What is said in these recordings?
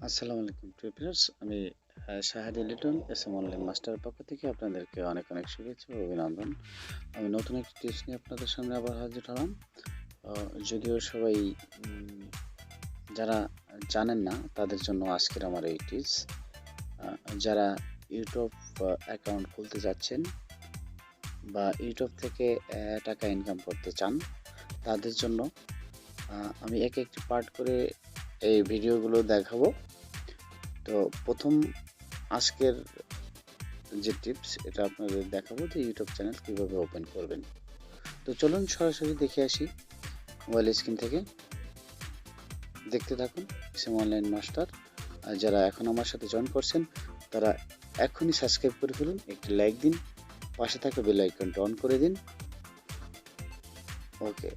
আসসালামু আলাইকুম প্রিয় ভিউয়ার্স, আমি শাহাদি লিটন এসএম অনলাইন মাস্টারের পক্ষ থেকে আপনাদেরকে অনেক অনেক শুভেচ্ছা ও অভিনন্দন। আমি নতুন একটি টিপস নিয়ে আপনাদের সামনে আবার হাজির হলাম। যদিও সবাই উম, যারা জানেন না তাদের জন্য আজকের আমার এই টিপস। যারা ইউটিউব অ্যাকাউন্ট খুলতে যাচ্ছেন বা ইউটিউব থেকে টাকা ইনকাম করতে চান তাদের জন্য আমি এক একটি পার্ট করে এই ভিডিওগুলো দেখাবো। তো প্রথম আজকের যে টিপস এটা আপনাদের দেখাবো যে ইউটিউব চ্যানেল কিভাবে ওপেন করবেন। তো চলুন সরাসরি দেখে আসি মোবাইল স্ক্রিন থেকে। দেখতে থাকুন এসএম অনলাইন মাস্টার। আর যারা এখন আমার সাথে জয়েন করছেন তারা এখনই সাবস্ক্রাইব করে ফেলুন, একটি লাইক দিন, পাশে থাকা বেল আইকনটা অন করে দিন। ওকে,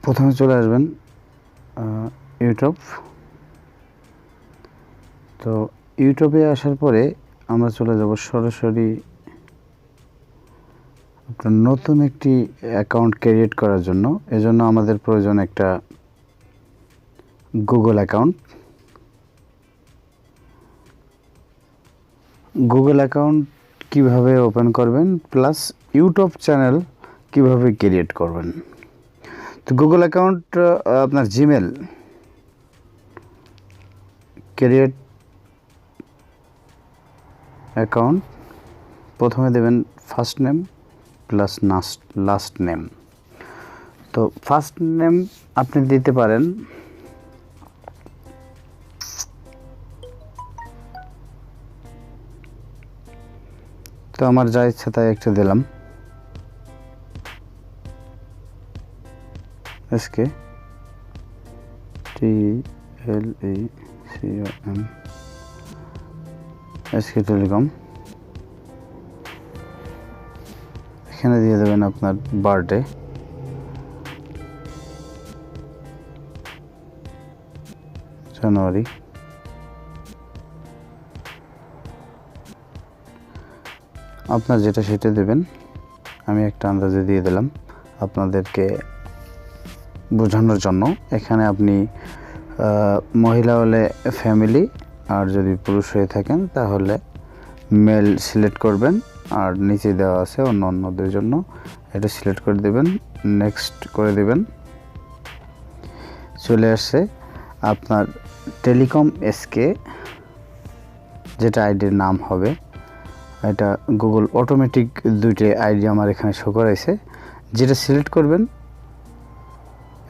প্রথমে চলে আসবেন ইউটিউব। তো ইউটিউবে আসার পরে আমরা চলে যাব সরাসরি আপনার নতুন একটি অ্যাকাউন্ট ক্রিয়েট করার জন্য। এজন্য আমাদের প্রয়োজন একটা গুগল অ্যাকাউন্ট। গুগল অ্যাকাউন্ট কিভাবে ওপেন করবেন প্লাস ইউটিউব চ্যানেল কিভাবে ক্রিয়েট করবেন। তো গুগল অ্যাকাউন্ট আপনার জিমেল ক্রিয়েট অ্যাকাউন্ট প্রথমে দেবেন first name plus last name. তো ফার্স্ট নেম আপনি দিতে পারেন তো আমার যা ইচ্ছা তাই একটা দিলাম, এসকে TLECOM, এসকে টেলিকম। এখানে দিয়ে দেবেন আপনার বার্থডে, জানুয়ারি। আপনার যেটা সেটা দেবেন, আমি একটা আন্দাজে দিয়ে দিলাম আপনাদেরকে বোঝানোর জন্য। এখানে আপনি মহিলা হলে ফ্যামিলি, আর যদি পুরুষ হয়ে থাকেন তাহলে মেল সিলেক্ট করবেন। আর নিচে দেওয়া আছে অন্য অন্যদের জন্য, এটা সিলেক্ট করে দেবেন, নেক্সট করে দেবেন। চলে আসছে আপনার টেলিকম এসকে, যেটা আইডির নাম হবে। এটা গুগল অটোমেটিক দুইটা আইডি আমার এখানে শো করাইছে, যেটা সিলেক্ট করবেন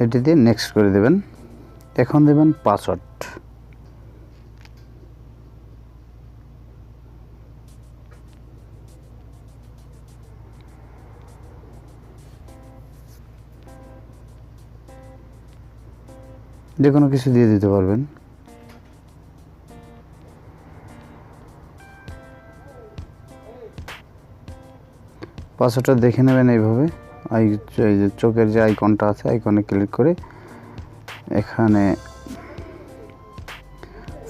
এটি দিয়ে নেক্সট করে দেবেন। এখন দেবেন পাসওয়ার্ড। যে কোনো কিছু দিয়ে দিতে পারবেন। পাসওয়ার্ডটা দেখে নেবেন এইভাবে। এই যে চোখের যে আইকনটা আছে, আইকনে ক্লিক করে এখানে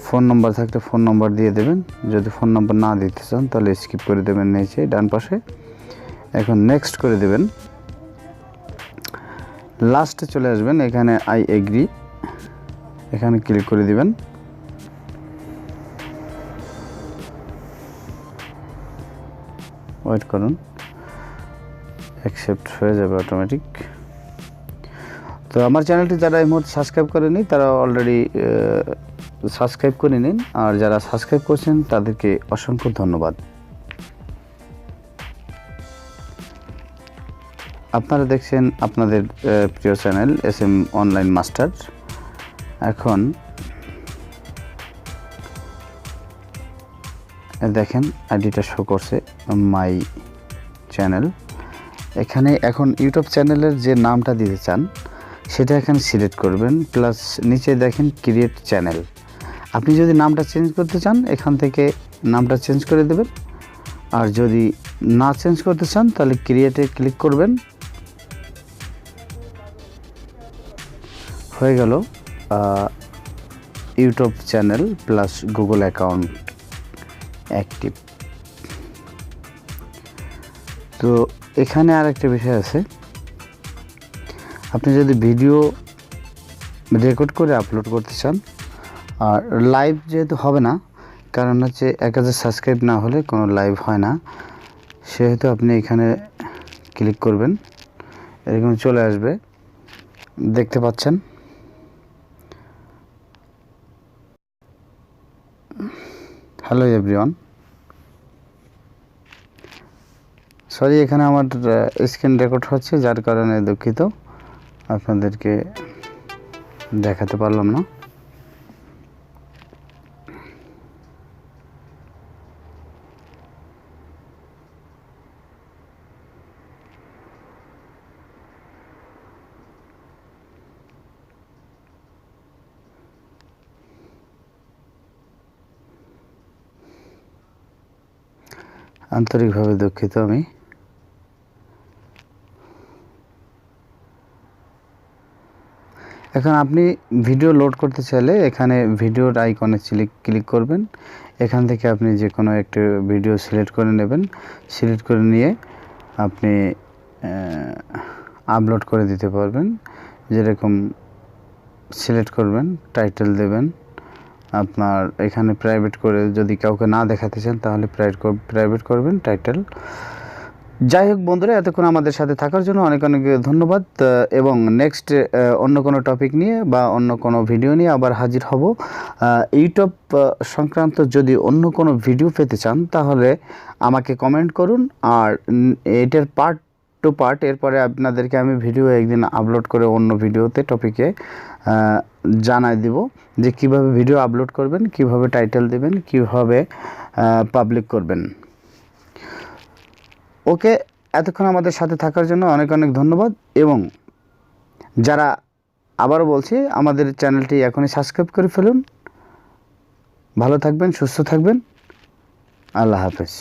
ফোন নম্বর থাকলে ফোন নম্বর দিয়ে দেবেন। যদি ফোন নম্বর না দিতে চান তাহলে স্কিপ করে দেবেন নিচে ডান পাশে। এখন নেক্সট করে দেবেন। লাস্টে চলে আসবেন, এখানে আই এগ্রি, এখানে ক্লিক করে দিবেন। ওয়েট করুন, অ্যাকসেপ্ট হয়ে যাবে অটোমেটিক। তো আমার চ্যানেলটি যারা এই মুহূর্তে সাবস্ক্রাইব করেনি তারা অলরেডি সাবস্ক্রাইব করে নিন, আর যারা সাবস্ক্রাইব করছেন তাদেরকে অসংখ্য ধন্যবাদ। আপনারা দেখছেন আপনাদের প্রিয় চ্যানেল এসএম অনলাইন মাস্টার। এখন দেখেন আইডিটা শো করছে মাই চ্যানেল। এখানে এখন ইউটিউব চ্যানেলের যে নামটা দিতে চান সেটা এখানে সিলেক্ট করবেন, প্লাস নিচে দেখেন ক্রিয়েট চ্যানেল। আপনি যদি নামটা চেঞ্জ করতে চান এখান থেকে নামটা চেঞ্জ করে দেবেন, আর যদি না চেঞ্জ করতে চান তাহলে ক্রিয়েটে ক্লিক করবেন। হয়ে গেল YouTube channel plus Google account active. তো এখানে আরেকটা বিষয় আছে, আপনি যদি ভিডিও রেকর্ড করে আপলোড করতে চান, আর লাইভ যেহেতু হবে না, কারণ হচ্ছে 1000 সাবস্ক্রাইব না হলে কোনো লাইভ হয় না, সেহেতু আপনি এখানে ক্লিক করবেন, এরকম চলে আসবে, দেখতে পাচ্ছেন। হ্যালো এভরিওয়ান, সরি এখানে আমার স্ক্রিন রেকর্ড হচ্ছে, যার কারণে দুঃখিত, আপনাদেরকে দেখাতে পারলাম না। আন্তরিকভাবে দুঃখিত আমি। এখন আপনি ভিডিও লোড করতে চাইলে এখানে ভিডিওর আইকনে ক্লিক করবেন, এখান থেকে আপনি যে কোনো একটা ভিডিও সিলেক্ট করে নেবেন, সিলেক্ট করে নিয়ে আপনি আপলোড করে দিতে পারবেন। যেরকম সিলেক্ট করবেন, টাইটেল দেবেন, আপনার এখানে প্রাইভেট করে, যদি কাউকে না দেখাতে চান তাহলে প্রাইভেট করবেন টাইটেল। যাই হোক বন্ধুরা, এতক্ষণ আমাদের সাথে থাকার জন্য অনেক অনেক ধন্যবাদ, এবং নেক্সট অন্য কোনো টপিক নিয়ে বা অন্য কোনো ভিডিও নিয়ে আবার হাজির হব। ইউটিউব সংক্রান্ত যদি অন্য কোনো ভিডিও পেতে চান তাহলে আমাকে কমেন্ট করুন, আর এটার পার্ট টু পার্ট এরপরে আপনাদেরকে আমি ভিডিও একদিন আপলোড করে অন্য ভিডিওতে টপিকে জানাই দিব যে কিভাবে ভিডিও আপলোড করবেন, কিভাবে টাইটেল দেবেন, কিভাবে পাবলিক করবেন। ওকে, এতক্ষণ আমাদের সাথে থাকার জন্য অনেক অনেক ধন্যবাদ, এবং যারা, আবারও বলছি, আমাদের চ্যানেলটি এখনই সাবস্ক্রাইব করে ফেলুন। ভালো থাকবেন, সুস্থ থাকবেন, আল্লাহ হাফেজ।